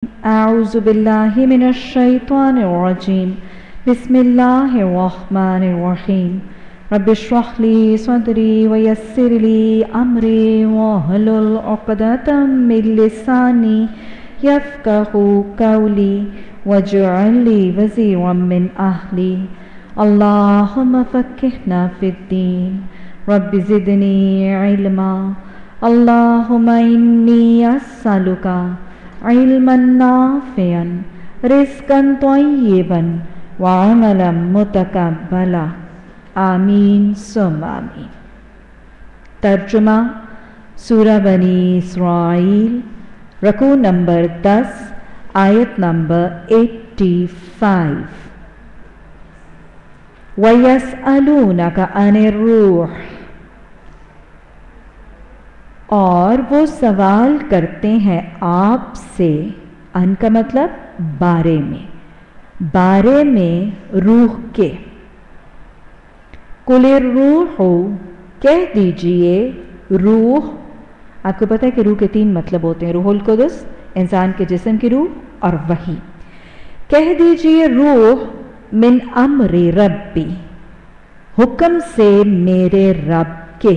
أعوذ بالله من الشيطان الرجيم بسم الله الرحمن الرحيم رب اشرح لي صدري ويسر لي أمري واحلل عقدة من لساني يفقهوا قولي واجعل لي وزيرا من أهلي اللهم فقهنا في الدين رب زدني علما اللهم إني أسألك علما نافعا رزقا طيبا وعملا متقبلا آمین ثم آمین۔ ترجمہ سورہ بنی اسرائیل رکوع نمبر 10 آیت نمبر 85۔ وَيَسْأَلُونَكَ عَنِ الرُّوحِ، اور وہ سوال کرتے ہیں آپ سے، ان کا مطلب بارے میں روح کے۔ قُلِ الرُّوحُ، کہہ دیجئے روح۔ آپ کو پتہ ہے کہ روح کے 3 مطلب ہوتے ہیں، روح القدس انسان کے جسم کی روح اور وحی۔ کہہ دیجئے روح من امر ربی، حکم سے میرے رب کے۔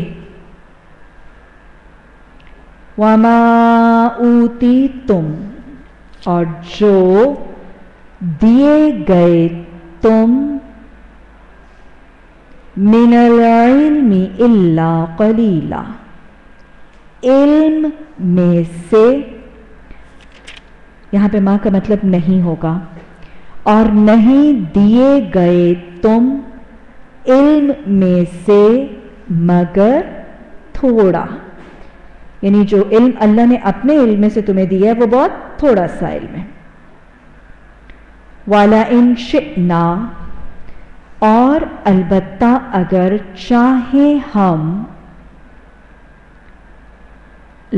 وَمَا أُوتِیتُم، اور جو دیے گئے تم، من العلم الا قلیلا، علم میں سے، یہاں پہ ماں کا مطلب نہیں ہوگا، اور نہیں دیے گئے تم علم میں سے مگر تھوڑا، یعنی جو علم اللہ نے اپنے علم میں سے تمہیں دیا ہے وہ بہت تھوڑا سا علم ہے۔ وَلَئِن شِئْنَا، اور البتہ اگر چاہیں ہم،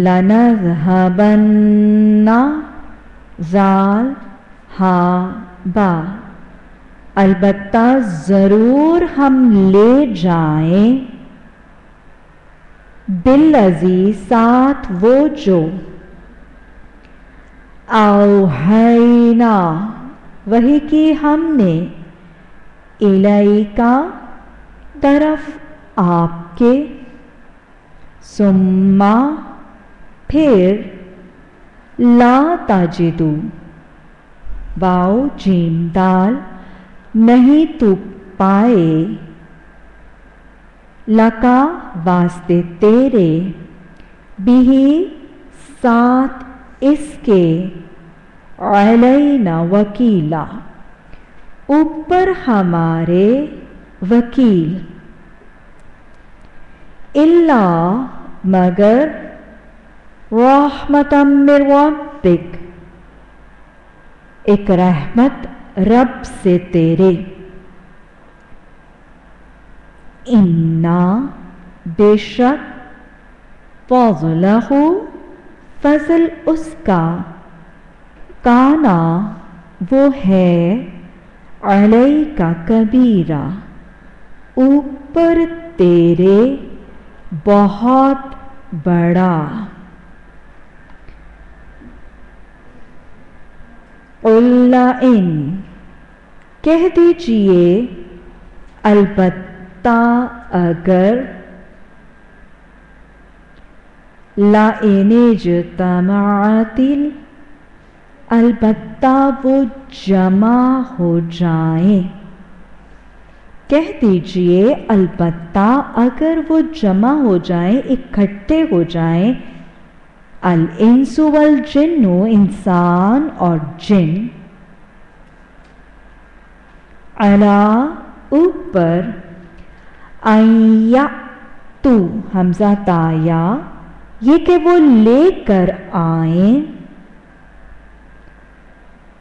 لَنَذْهَبَنَّ ذَهَبًا، البتہ ضرور ہم لے جائیں، بالذی، ساتھ وہ جو، اوحینا، وحی کی ہم نے، الیکا، طرف آپ کے، ثم، پھر، لا تجدو، واو جیم دال، نہیں تو پائے، لکا، واسطے تیرے، بھی، ساتھ اس کے، علینا وکیلا، اوپر ہمارے وکیل، الا، مگر، رحمتا من ربک، ایک رحمت رب سے تیرے، اِنَّا، بے شک، فضلہ، فضل اس کا، کانا، وہ ہے، علیکا کبیرہ، اوپر تیرے بہت بڑا۔ قُل لَّئِن، کہہ دیجئے البتہ اگر، لَئِنِ اجْتَمَعَتِ، البتہ وہ جمع ہو جائیں، کہہ دیجئے البتہ اگر وہ جمع ہو جائیں، اکٹھے ہو جائیں، الانس والجن، انسان اور جن، علی، اوپر، ان یأتوا، حمزہ تایا، یہ کہ وہ لے کر آئیں،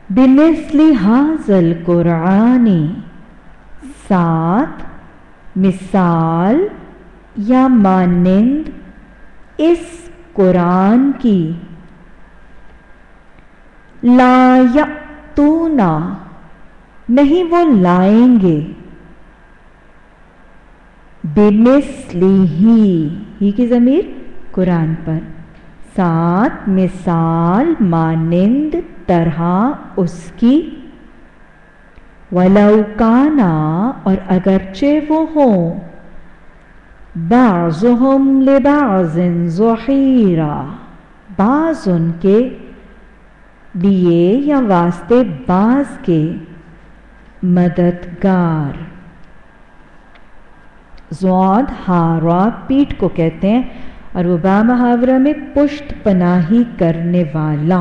بمثل ھذا القرآن، ساتھ، مثال یا مانند اس قرآن کی، لا یأتون، نہیں وہ لائیں گے، بمثلہ، ہی کی ضمیر قرآن پر، साथ मिसाल मानिंद तरह उसकी, वलौकाना और अगरचे वो हों, बाज़ुहुम लिबाज़िन ज़हीरा बाज़ उनके लिए या वास्ते बाज़ के मददगार। ज़ौद हारा पीठ को कहते हैं और वो बा मुहावरा में पुष्ट पनाही करने वाला,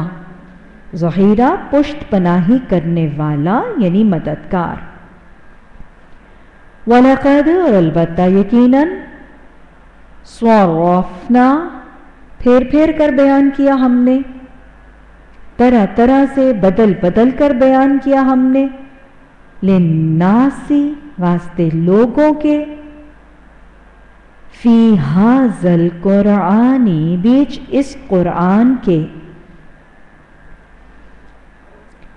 ज़हीरा पुष्ट पनाही करने वाला यानी मददगार। वलक़द और अलबत्ता यकीनन, स्वरफ़ना फेर फेर कर बयान किया हमने, तरह तरह से बदल बदल कर बयान किया हमने, लिन्नासी वास्ते लोगों के, फी हाज़ल कुरआनी बीच इस कुरआन के,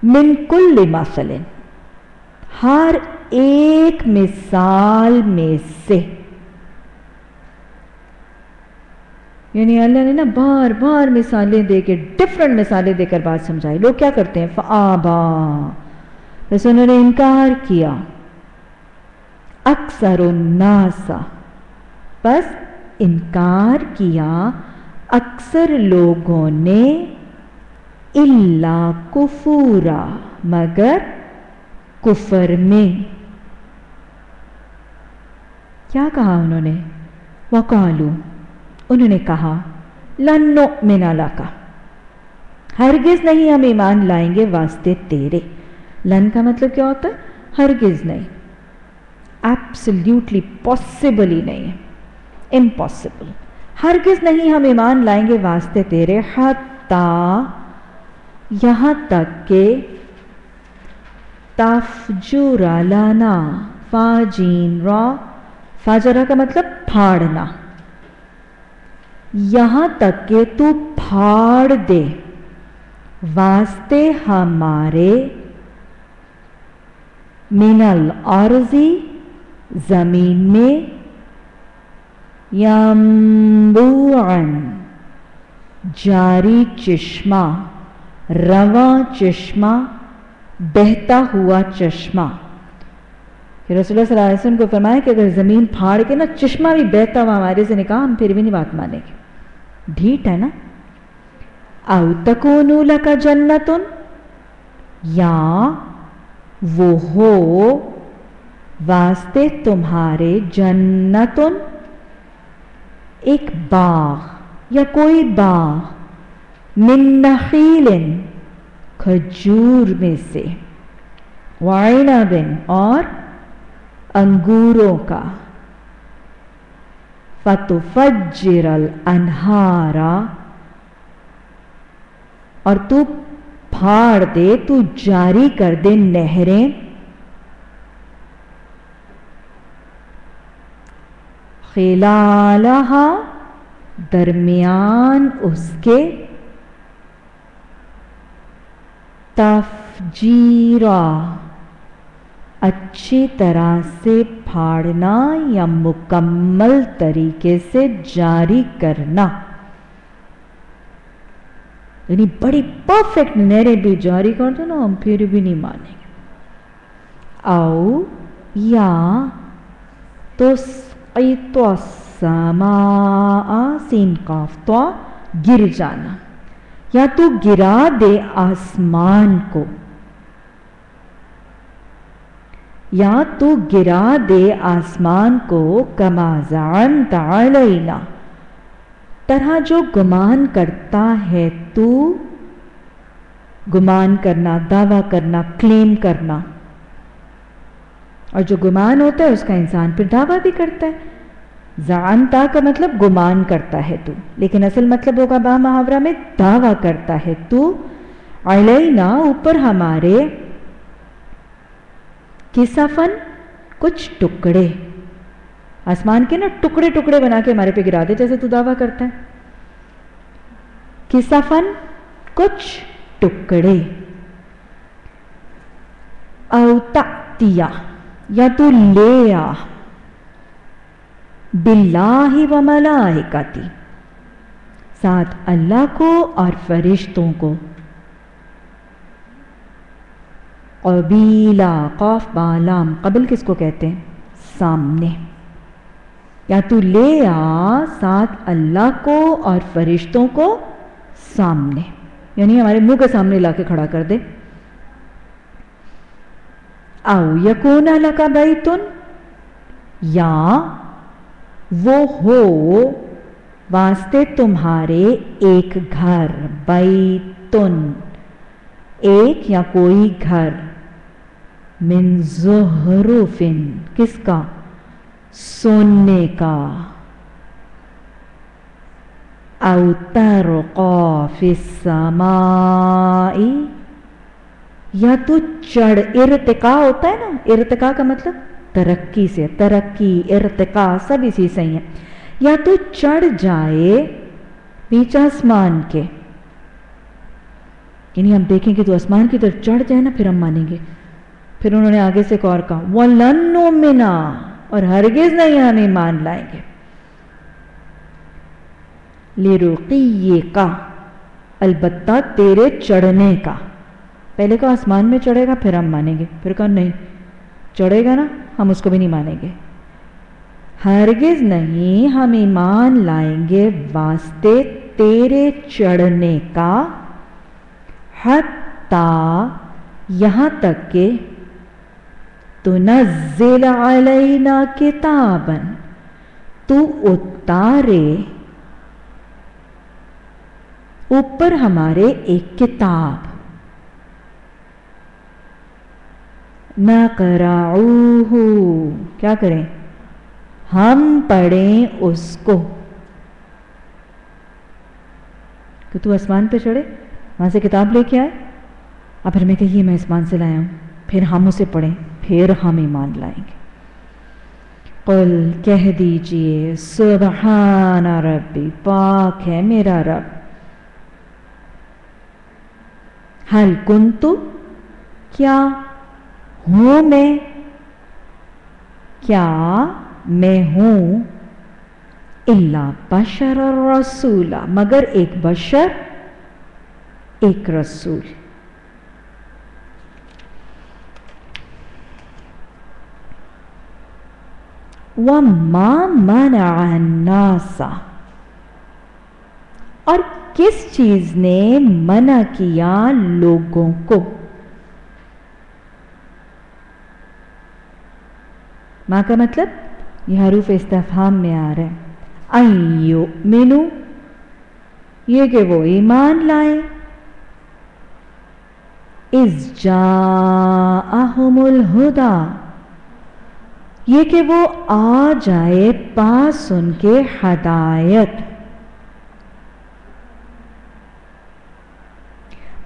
मिन कुल्लि मसलिन हर एक मिसाल में से। यानी अल्लाह ने ना बार बार मिसालें देके डिफरेंट मिसालें देकर बात समझाई। लोग क्या करते हैं, फ़आबा बस उन्होंने इनकार किया, अक्सरुन्नासा बस इनकार किया अक्सर लोगों ने, इल्ला कुफूरा मगर कुफर में। क्या कहा उन्होंने, वकालू उन्होंने कहा, लन नुअमिना लका हरगिज नहीं हम ईमान लाएंगे वास्ते तेरे। लन का मतलब क्या होता है, हरगिज नहीं, एब्सोल्युटली पॉसिबल ही नहीं है, इम्पॉसिबल, हरगिज नहीं हम ईमान लाएंगे वास्ते तेरे, हत्ता यहाँ तक के, तफजुरा लाना फाजीन रा, फाजरा का मतलब फाड़ना, यहाँ तक के तू फाड़ दे वास्ते हमारे, मिनल अर्ज़ी ज़मीन में, यंबुअन जारी चश्मा, रवा चश्मा, बहता हुआ चश्मा। रसूलुल्लाह सल्लल्लाहु अलैहि वसल्लम को फरमाया कि अगर ज़मीन फाड़ के ना चश्मा भी बहता हुआ हमारे से निकाह, हम फिर भी नहीं बात मानेंगे, ढीठ है ना। औ तकूनु लका जन्नतुन, या वो हो वास्ते तुम्हारे, जन्नतुन एक बाग या कोई बाग, मिन नखीलिन खजूर में से, वाइनबिन और अंगूरों का, फतुफज्जिरल अनहारा और तू फाड़ दे, तू जारी कर दे नहरें, खिलालहा दरमियान उसके, तफजीरा अच्छी तरह से फाड़ना या मुकम्मल तरीके से जारी करना। यानी बड़ी परफेक्ट नहरें भी जारी कर दो ना, हम फिर भी नहीं मानेंगे। औ या तो समा सीन काफ तो गिर जाना, या तू गिरा दे आसमान को, या तू गिरा दे आसमान को, कमा ज़अमत अलैना तरह जो गुमान करता है तू, गुमान करना, दावा करना, क्लेम करना, और जो गुमान होता है उसका इंसान फिर दावा भी करता है। ज़अमता का मतलब गुमान करता है तू, लेकिन असल मतलब होगा बा मुहावरा में दावा करता है तू, अलैना ऊपर हमारे, किसफन कुछ टुकड़े, आसमान के ना टुकड़े टुकड़े बना के हमारे पे गिरा दे जैसे तू दावा करता है। किसफन कुछ टुकड़े, औ तअतिया या तू ले आ, बिल्लाहि व मलाइकती साथ अल्लाह को और फरिश्तों को। क़बीला, क़ाफ बालाम, क़बल किसको कहते हैं? सामने। या तू ले आ साथ अल्लाह को और फरिश्तों को सामने, यानी हमारे मुंह के सामने लाके खड़ा कर दे। औ यकून लका बैतुन, या वो हो वास्ते तुम्हारे एक घर, बैतुन एक या कोई घर, मिन ज़ुहरुफिन किसका? सोने का। औ तरक़ा फ़िस्समाई, या तो चढ़, इर्तिका होता है ना, इर्तिका का मतलब तरक्की से, तरक्की इर्तिका सब इसी से ही है। या तो चढ़ जाए बीच आसमान के, यानी हम देखेंगे तो आसमान की तरफ चढ़ जाए ना, फिर हम मानेंगे। फिर उन्होंने आगे से एक और कहा, वलन नुमिना, और हरगिज नहीं हम ईमान लाएंगे। लिरुक़िये का, अलबत्ता तेरे चढ़ने का। पहले कहा आसमान में चढ़ेगा फिर हम मानेंगे, फिर कहा नहीं चढ़ेगा ना हम उसको भी नहीं मानेंगे। हरगिज नहीं हम ईमान लाएंगे वास्ते तेरे चढ़ने का, हत्ता यहाँ तक के तुनज़्ज़िल अलैना किताबन, तू उतारे ऊपर हमारे एक किताब, नक़रऊहु, क्या करें? हम पढ़ें उसको। कि तू आसमान पे चढ़े, वहां से किताब लेके आए, अब फिर मैं कहिए मैं आसमान से लाया हूं, फिर हम उसे पढ़ें, फिर हम ईमान लाएंगे। कुल, कह दीजिए, सुबहान रब्बी, पाक है मेरा रब। हल कुन्तु, क्या हूं मैं, क्या मैं हूं, इल्ला बशर रसूला, मगर एक बशर, एक रसूल। वम्मा मनअ नासा, और किस चीज ने मना किया लोगों को। माँ का मतलब यह हरूफ इस्तिफ़हाम में आ रहा है। अय्यो मिनू, ये कि वो ईमान लाए, इज़ जाअहुमुल हुदा, ये कि वो आ जाए पास उनके हदायत।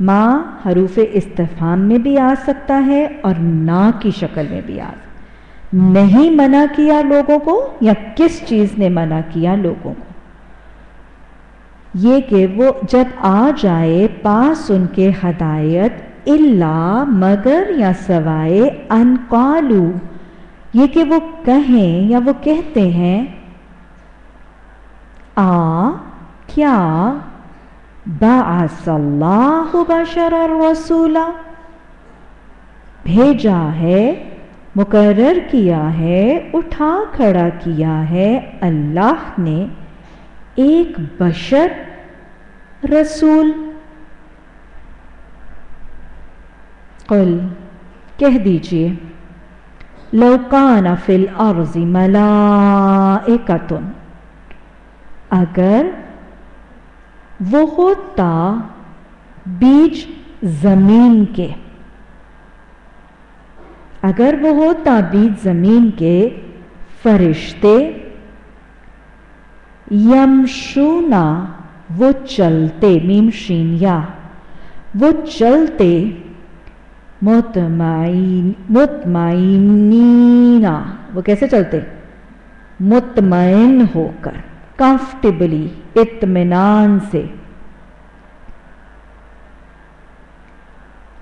माँ हरूफे इस्तिफ़हाम में भी आ सकता है और ना की शक्ल में भी आ सकता है। नहीं मना किया लोगों को, या किस चीज ने मना किया लोगों को, ये कि वो जब आ जाए पास उनके हदायत, इल्ला मगर या सवाए, अनकालू, ये कि वो कहें या वो कहते हैं, क्या बअसल्लाहु बशरर रसूला, भेजा है, मुकर्रर किया है, उठा खड़ा किया है अल्लाह ने एक बशर रसूल। कुल, कह दीजिए, लौ कान फिल अर्ज़ि मलाइकतुन, अगर वो होता बीच जमीन के, अगर वो होता बीच जमीन के फरिश्ते, यमशूना, वो चलते, मीम शीन या, वो चलते, मुतमईनीना, वो कैसे चलते? मुतमईन होकर, कंफर्टेबली, इत्मीनान से।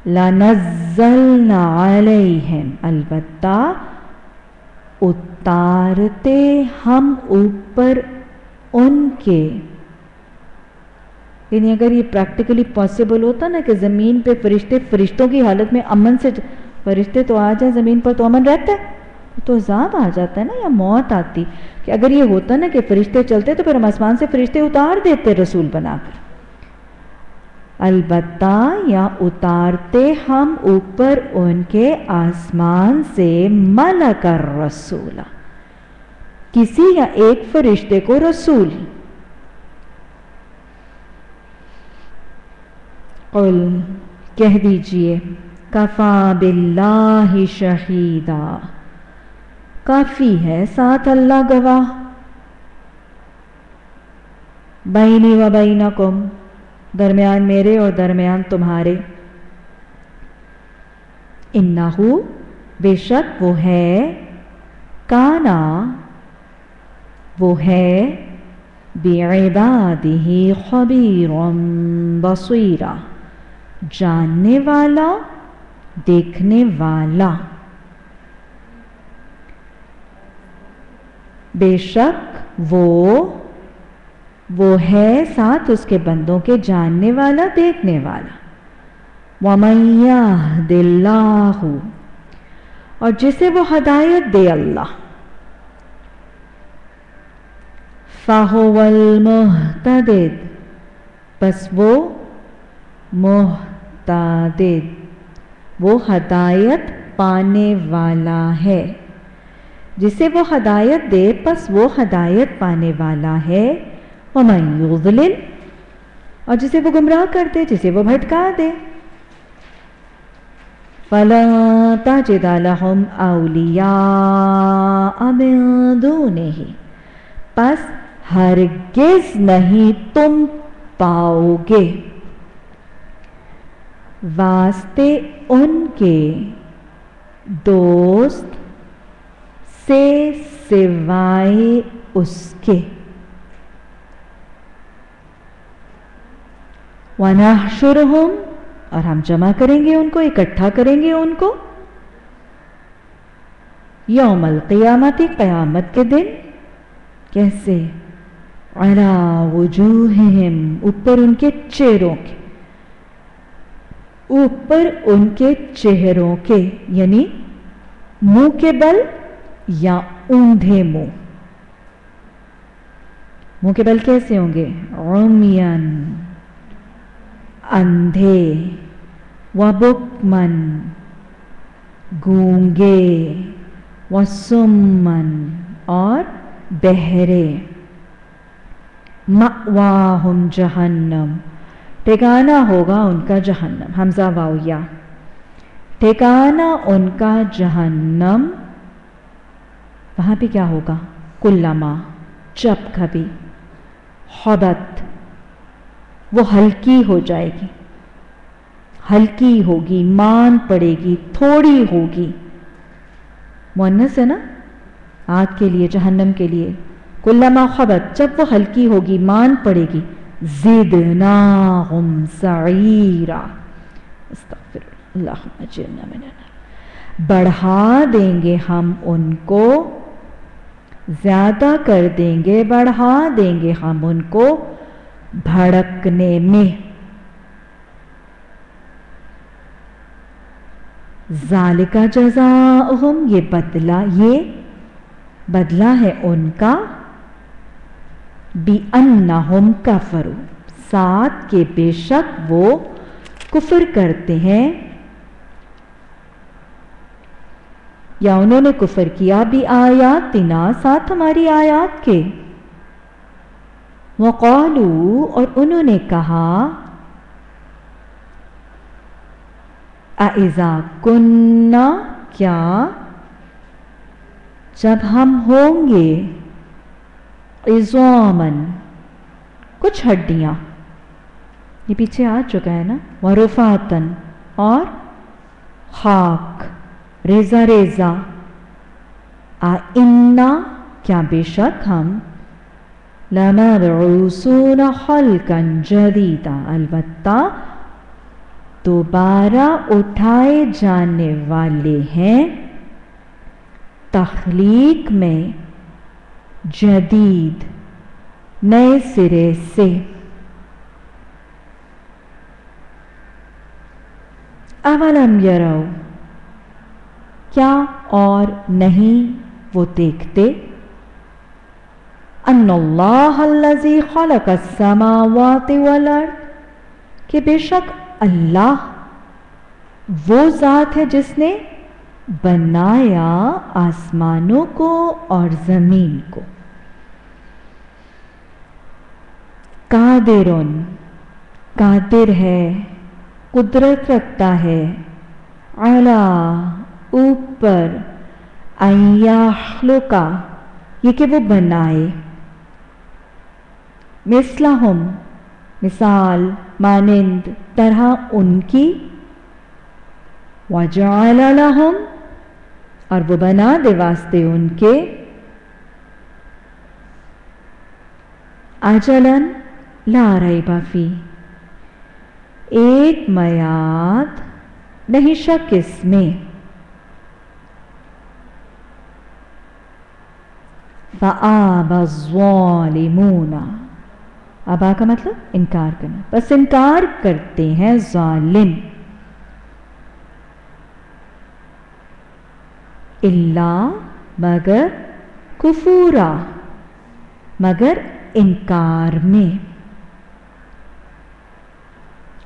लनज़्ज़लना अलैहिम, अलबत्ता उतारते हम ऊपर उनके, یعنی اگر یہ پریکٹیکلی پاسبل ہوتا نا کہ زمین پہ فرشتوں کی حالت میں امن سے فرشتے تو آ جائیں زمین پر تو امن رہتا ہے، تو عذاب آ جاتا ہے نا یا موت آتی. کہ اگر یہ ہوتا نا کہ فرشتے چلتے تو پھر ہم آسمان سے فرشتے اتار دیتے رسول بنا کر. البتہ یا اتارتے ہم اوپر ان کے آسمان سے ملک الرسول، کسی یا ایک فرشتے کو رسول. قل کہہ دیجئے کفا باللہ شہیدا، کافی ہے ساتھ اللہ گواہ، بینی و بینکم، درمیان میرے اور درمیان تمہارے. انہو بے شک وہ ہے، کانا وہ ہے، بعبادہ خبیرا بصیرا، جاننے والا دیکھنے والا. بے شک وہ ہے ساتھ اس کے بندوں کے جاننے والا دیکھنے والا. وَمَن يَهْدِ اللَّهُ، اور جسے وہ ہدایت دے اللہ، فَهُوَ الْمُهْتَدِدُ، بس وہ مہتدد، وہ ہدایت پانے والا ہے. جسے وہ ہدایت دے پس وہ ہدایت پانے والا ہے. وَمَن يُضْلِلْ، اور جسے وہ گمراہ کر دے، جسے وہ بھٹکا دے. فَلَا تَجِدَ لَهُمْ أَوْلِيَاءَ مِن دُونِهِ، پس ہرگز نہیں تم پاؤ گے واسطے ان کے دوست سے سوائے اس کے. وَنَحْشُرُهُمْ، اور ہم جمع کریں گے ان کو، اکٹھا کریں گے ان کو، یوم القیامت، قیامت کے دن. کیسے؟ عَلَى وُجُوهِهِمْ، اوپر ان کے چہروں کے، اوپر ان کے چہروں کے، یعنی منہ کے بل یا اوندھے منہ. منہ کے بل کیسے ہوں گے؟ عُمْيًا، اندھے، وَبُكْمًا، گونگے، وَسُمًّا، اور بہرے. مَأْوَاهُمْ جہنم، ٹھکانہ ہوگا ان کا جہنم. حمزہ واو یا، ٹھکانہ ان کا جہنم. وہاں پہ کیا ہوگا؟ کلما، جب کبھی، خبت، وہ ہلکی ہو جائے گی، ہلکی ہوگی، مان پڑے گی، تھوڑی ہوگی. مؤنث ہے نا آگ کے لیے، جہنم کے لیے. کلما خبت، جب وہ ہلکی ہوگی، مان پڑے گی. زدناہم سعیرا، استغفر اللہم اجرنا من النار، بڑھا دیں گے ہم ان کو، زیادہ کر دیں گے، بڑھا دیں گے ہم ان کو بھڑکنے میں. ذالک جزاؤہم، یہ بدلہ ہے ان کا. بِأَنَّهُمْ كَفَرُوا، ساتھ کہ بے شک وہ کفر کرتے ہیں، یا انہوں نے کفر کیا بِآیاتنا، ساتھ ہماری آیات کے. وَقَالُوا، اور انہوں نے کہا، أَإِذَا كُنَّا، کیا جب ہم ہوں گے، عظاماً، کچھ ہڈیاں، یہ پیچھے آ چکا ہے نا، ورفاتاً، اور خاک، ریزہ ریزہ. آئنا، کیا بے شک ہم، لَمَبْعُوثُونَ خَلْقًا جَدِيدًا، البتہ دوبارہ اٹھائے جانے والے ہیں تخلیق میں، جدید، نئے سرے سے. اولم یرو کیا اور نہیں وہ دیکھتے ان اللہ الذی خلق السماوات والارض کہ بے شک اللہ وہ ذات ہے جس نے بنایا آسمانوں کو اور زمین کو. قادرن قادر ہے قدرت رکھتا ہے علی اوپر ان یخلقا یہ کہ وہ بنائے مثلہم مثال مانند طرح ان کی وجعل لہم اور وہ بنا دے واسطے ان کے اجلاً لا ریب فی ایک میعاد نہیں شک اس میں فآبى الظالمون ابا کا مطلب انکار کرنا بس انکار کرتے ہیں ظالم الا مگر کفورا مگر انکار میں.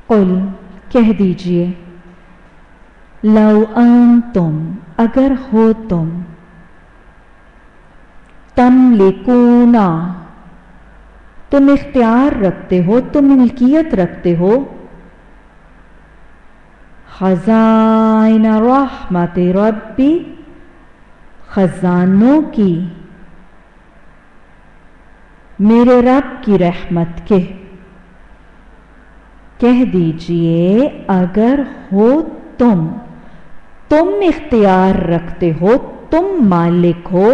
قل کہہ دیجئے لو انتم اگر ہو تم تملکونا تم اختیار رکھتے ہو تم ملکیت رکھتے ہو خزائن رحمت ربی خزانوں کی میرے رب کی رحمت کے کہہ دیجئے اگر ہو تم اختیار رکھتے ہو تم مالک ہو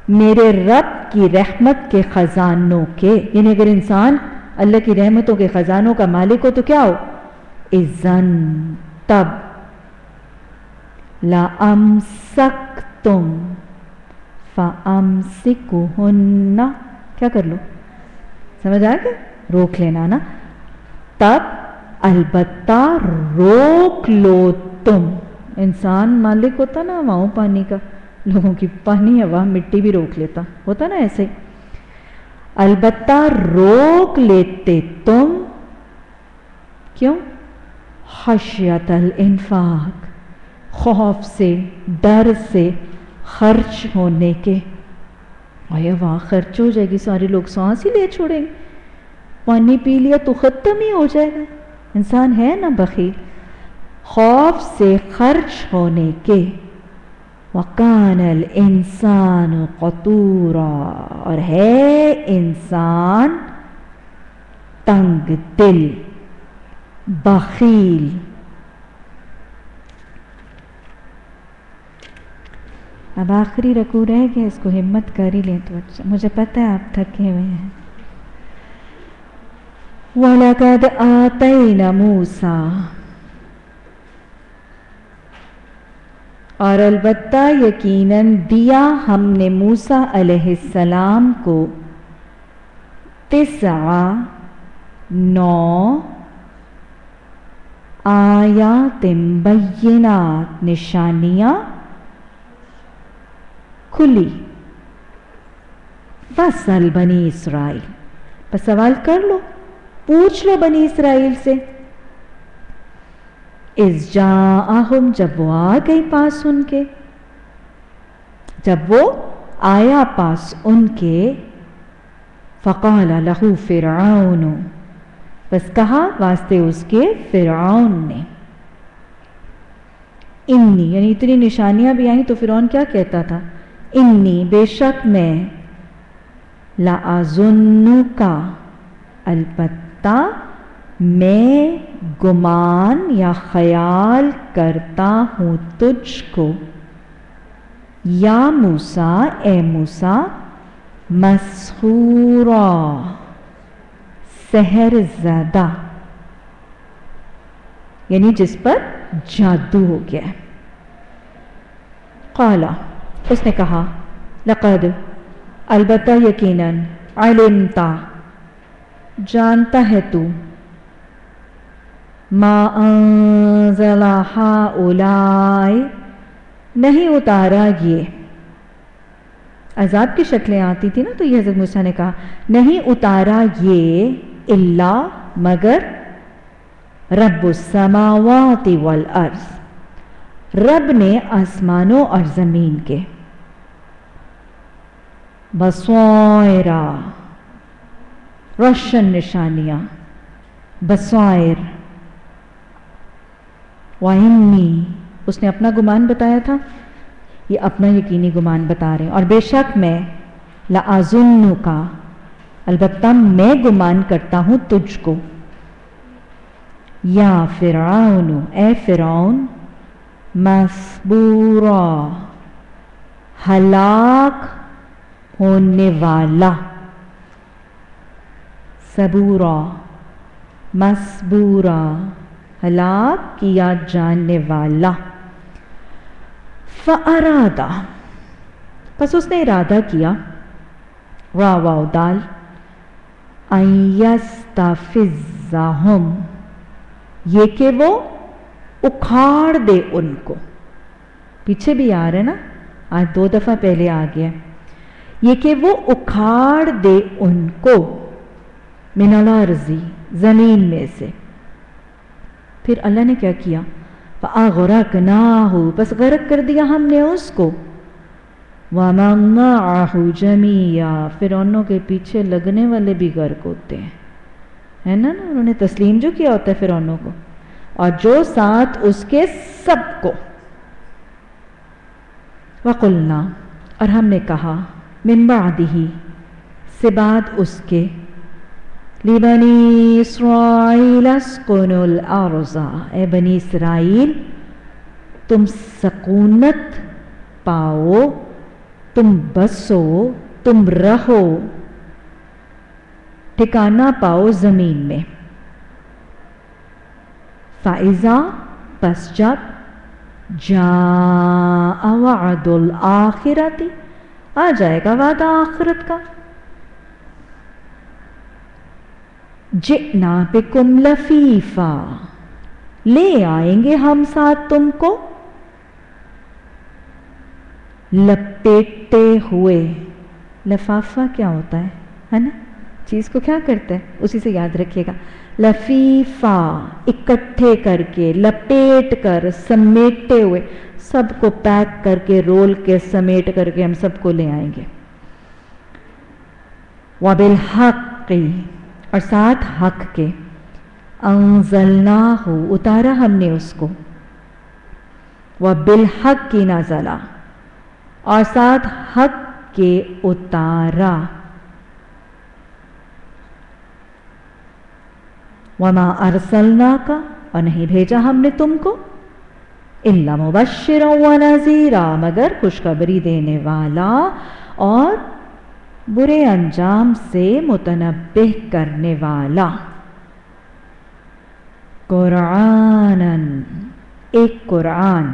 میرے رب کی رحمت کے خزانوں کے یعنی اگر انسان اللہ کی رحمتوں کے خزانوں کا مالک ہو تو کیا ہو اذن تب لا امسکتم فامسکوہن کیا کر لو سمجھ آئے گا روک لینا نا تب البتہ روک لو تم انسان مالک ہوتا نا ہواؤں پانی کا لوگوں کی پانی ہوا مٹی بھی روک لیتا ہوتا نا ایسے البتہ روک لیتے تم کیوں خشیت الانفاق خوف سے ڈر سے خرچ ہونے کے آیا واہ خرچ ہو جائے گی سارے لوگ سانس ہی لے چھوڑیں گے پانی پی لیا تو ختم ہی ہو جائے گا انسان ہے نا بخیل خوف سے خرچ ہونے کے وَقَانَ الْإِنسَانُ قَطُورًا اور ہے انسان تنگ دل بخیل. اب آخری رکوع رہ گیا اس کو ہمت کر ہی لیں تو اچھا مجھے پتہ ہے آپ تھکے ہوئے ہیں. وَلَقَدْ آتَيْنَا مُوسَىٰ اور البتہ یقیناً دیا ہم نے موسیٰ علیہ السلام کو 9 آیات بینات نشانیاں کھلی. فَاسْأَلْ بنی اسرائیل بس سوال کر لو پوچھ لو بنی اسرائیل سے اِذْ جَاءَهُمْ جب وہ آ گئی پاس ان کے جب وہ آیا پاس ان کے فَقَالَ لَهُ فِرْعَوْنُ بس کہا واسطے اس کے فرعون نے انی یعنی اتنی نشانیاں بھی آئیں تو فرعون کیا کہتا تھا انی بے شک میں لَأَظُنُّكَ البتہ میں گمان یا خیال کرتا ہوں تجھ کو یا موسیٰ اے موسیٰ مسحورا سحر زدہ یعنی جس پر جادو ہو گیا. قالا اس نے کہا لقد البتہ یقیناً علمتا جانتا ہے تو मा अंज़ला हाउलाई, नहीं उतारा ये। अजाब की शक्लें आती थी ना, तो ये हज़रत मूसा ने कहा नहीं उतारा ये इल्ला मगर रब्बुस समावाति वल अर्ज़, रब ने आसमानों और ज़मीन के, बसौरा रोशन निशानियाँ, बसौर वाइन्नी, उसने अपना गुमान बताया था, ये अपना यकीनी गुमान बता रहे हैं। और बेशक मैं लाज़ुन्नु का, अलबत्ता मैं गुमान करता हूँ तुझको, या फ़िरऔन, ए फ़िरऔन, मसबूरा, हलाक होने वाला, सबूरा मसबूरा, हलाक किया जाने वाला। फ़अरादा, बस उसने इरादा किया, वाव वाव दाल, अयस्तफ़िज़्ज़हुम, ये कि वो उखाड़ दे उनको। पीछे भी आ रहे हैं ना, आज 2 दफ़ा पहले आ गया, ये कि वो उखाड़ दे उनको, मिनल अर्ज़ी, ज़मीन में से। फिर अल्लाह ने क्या किया, फ़अग़रक़नाहु, बस गरक कर दिया हमने उसको, वमन मअहु जमीया, फ़िरौनों के पीछे लगने वाले भी गर्क होते हैं, है ना, उन्होंने तस्लीम जो किया होता है फ़िरौनों को, और जो साथ उसके सबको। वक़ुलना, और हमने कहा, मिन बादिही, से बाद उसके, लिबनी इस्राईल अस्कुनुल अर्ज़ा, ए बनी इसराइल तुम सकूनत पाओ, तुम बसो, तुम रहो, ठिकाना पाओ ज़मीन में। फ़ाइज़ा, बस जब, जाअ वअदुल आखिरती, आ जाएगा वादा आखिरत का, जिना बिकुम लफीफा, ले आएंगे हम साथ तुमको, लपेटते हुए। लफाफा क्या होता है ना, चीज़ को क्या करता है, उसी से याद रखिएगा। लफीफा, इकट्ठे करके, लपेट कर, समेटे हुए, सबको पैक करके, रोल के, समेट करके हम सबको ले आएंगे। वबिल हक़्क़ि, और साथ हक के, अंज़लनाहु, उतारा हमने उसको, वबिल हक़्क़ि नज़ला, और साथ हक के उतारा। वमा अरसलनाका, और नहीं भेजा हमने तुमको, इल्ला मुबश्शिरन व नज़ीरा, मगर खुशखबरी देने वाला और बुरे अंजाम से मुतनब्बिह करने वाला। कुरानन, एक कुरान,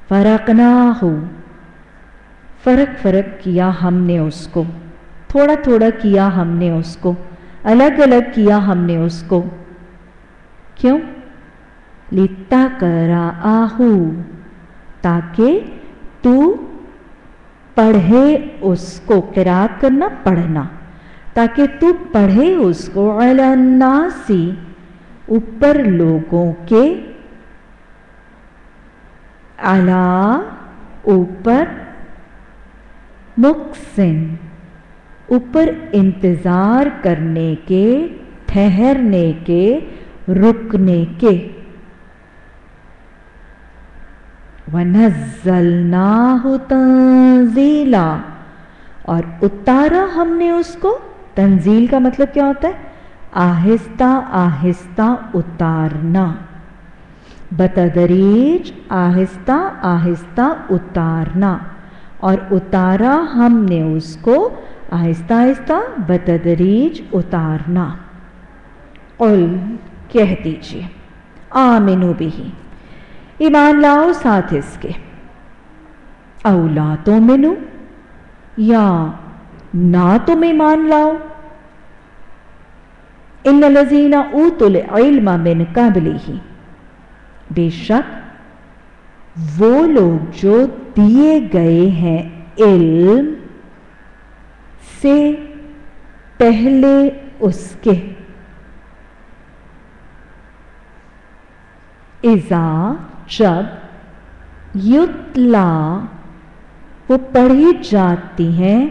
फ़रक़नाहु, फ़र्क फ़र्क किया हमने उसको, थोड़ा थोड़ा किया हमने उसको, अलग अलग किया हमने उसको। क्यों? लित्तक़रअहु, ताकि तू पढ़े उसको, क़िराअत करना, पढ़ना, ताकि तू पढ़े उसको, अलन्नासी, ऊपर लोगों के, अला, ऊपर, मुक्सिन, ऊपर इंतज़ार करने के, ठहरने के, रुकने के। वनज़्ज़लनाहु तंज़ीला, और उतारा हमने उसको। तंजील का मतलब क्या होता है? आहिस्ता आहिस्ता उतारना, बतदरीज, आहिस्ता आहिस्ता उतारना, और उतारा हमने उसको आहिस्ता आहिस्ता, बतदरीज उतारना। कुल, कह दीजिए, आमिनू बिही, ईमान लाओ साथ इसके, औला तो मिनू, या ना तुम ईमान लाओ, इन्नल्लज़ीना ऊतुल इल्म मिन क़ब्लिही, बेशक वो लोग जो दिए गए हैं इल्म से पहले उसके, इज़ा जब युतला वो पढ़ी जाती हैं,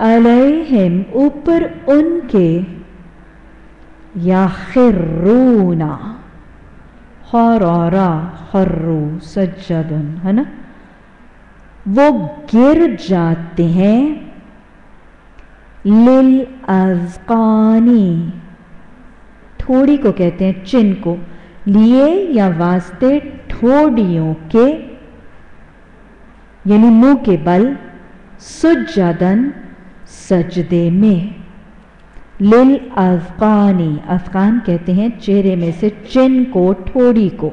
अलैहिम ऊपर उनके, याखिरूना खरारा खर्रू सज्जदन, है ना, वो गिर जाते हैं, लिल अज़कानी, ठोड़ी को कहते हैं चिन को, लिए या वास्ते ठोड़ियों के, यानी मुंह के बल, सुज्जदन सजदे में, लिल अज़कानी, अज़कान कहते हैं चेहरे में से चिन को, ठोड़ी को,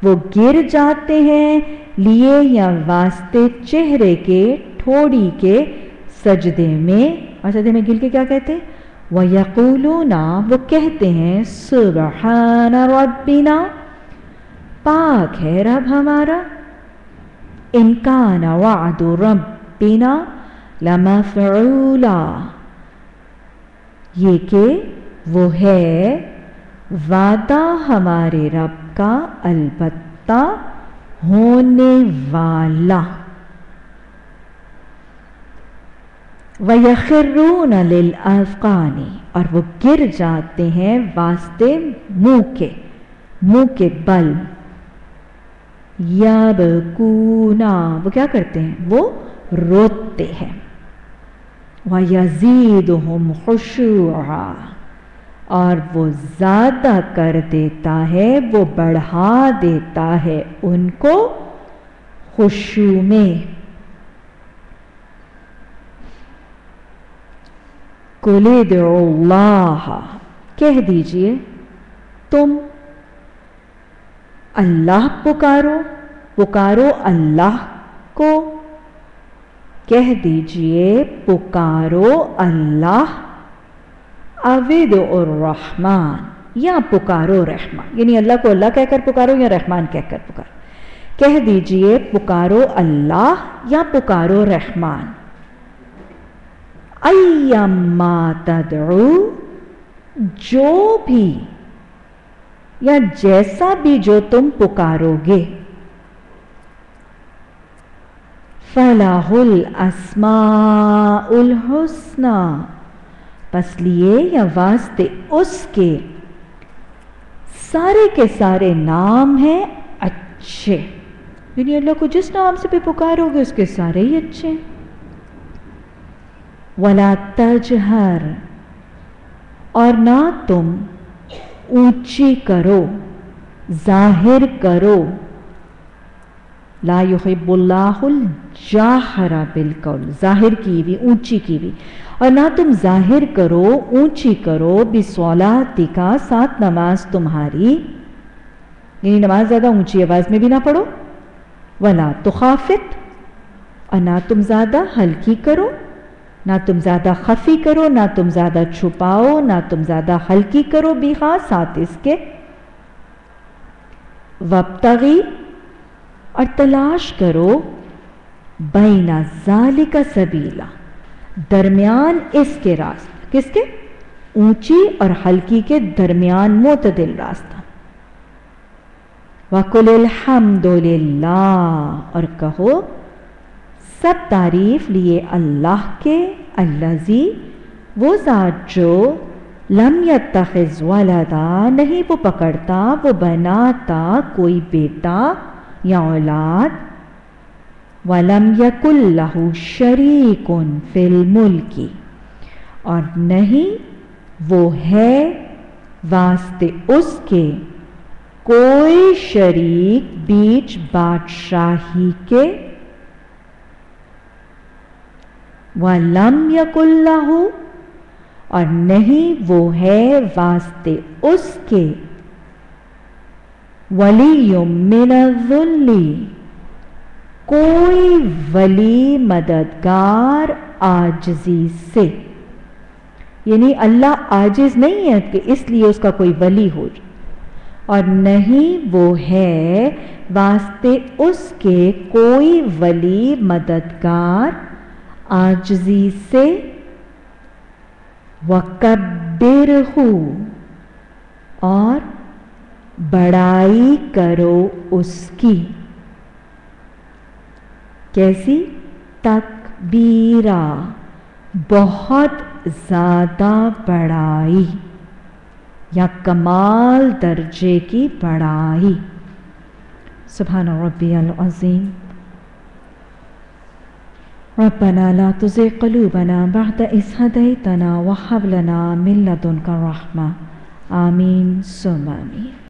वो गिर जाते हैं लिए या वास्ते चेहरे के, ठोड़ी के सजदे में, और सजदे में गिर के क्या कहते हैं, वयक़ूलूना, वो कहते हैं सुब्हान रब्बिना, पाक है रब हमारा, इनकाना वअदु रब्बिना लमफ़ऊला, ये कि वो है वादा हमारे रब का अलबत्ता होने वाला। वयख़िरून लिल अज़कानी, और वो गिर जाते हैं वास्ते मुंह के बल, यबकूना, वो क्या करते हैं, वो रोते हैं, वयज़ीदुहुम खुशूआ, और वो ज़्यादा कर देता है, वो बढ़ा देता है उनको खुशू में। कुल उदुल्लाह, कह दीजिए तुम अल्लाह पुकारो अल्लाह को, कह दीजिए पुकारो अल्लाह, अविद और रहमान, या पुकारो रहमान, यानी अल्लाह को अल्लाह कहकर पुकारो या रहमान कहकर पुकारो, कह दीजिए पुकारो अल्लाह या पुकारो रहमान। अय्यम्मा तदउ, जो भी या जैसा भी जो तुम पुकारोगे, फलाहुल अस्माउल हुस्ना, बस लिए या वास्ते उसके सारे के सारे नाम हैं अच्छे, यानी अल्लाह को जिस नाम से भी पुकारोगे उसके सारे ही अच्छे हैं। वला तजहर, और ना तुम ऊंची करो, जाहिर करो, ला युहिब्बुल्लाहुल जाहरा बिलकौल, जाहिर की भी ऊंची की भी, और ना तुम जाहिर करो ऊंची करो, बिस्सलातिका, साथ नमाज तुम्हारी, यानी नमाज ज्यादा ऊंची आवाज में भी ना पढ़ो, वला तुखाफित, और ना तुम ज्यादा हल्की करो, ना तुम ज्यादा खफी करो, ना तुम ज्यादा छुपाओ, ना तुम ज्यादा हल्की करो, बिहा, साथ इसके, वब्तगी, और तलाश करो, बैना ज़ालिका सबीला, दरमियान इसके रास्ता, किसके, ऊंची और हल्की के दरमियान मोतदिल रास्ता। वकुलिल हम्दुलिल्लाह, और कहो सब तारीफ लिए अल्लाह के, अल्लाजी, वो ज़ात जो लम यत्तखिज़ वलदा, नहीं वो पकड़ता, वो बनाता कोई बेटा या औलाद, वलम यकुल लहू शरीकुन फिल मुल्की, और नहीं वो है वास्ते उसके कोई शरीक बीच बादशाही के, वलम यकुल लहू, और नहीं वो है वास्ते उसके वलियुम मिनज़ुल्ली, कोई वली मददगार आजजी से, یعنی اللہ عاجز نہیں ہے کہ اس لیے اس کا کوئی ولی ہو جائے، اور نہیں وہ ہے واسطے اس کے کوئی ولی مددگار عاجزی سے، وَكَبِّرْهُ اور بڑائی کرو اس کی، کیسی؟ تکبیرا، بہت زیادہ بڑائی یا کمال درجے کی بڑائی۔ سبحان ربی العظیم۔ ربنا لا تزغ قلوبنا بعد إذ هديتنا وهب لنا من لدنك رحمة، آمین ثم آمین۔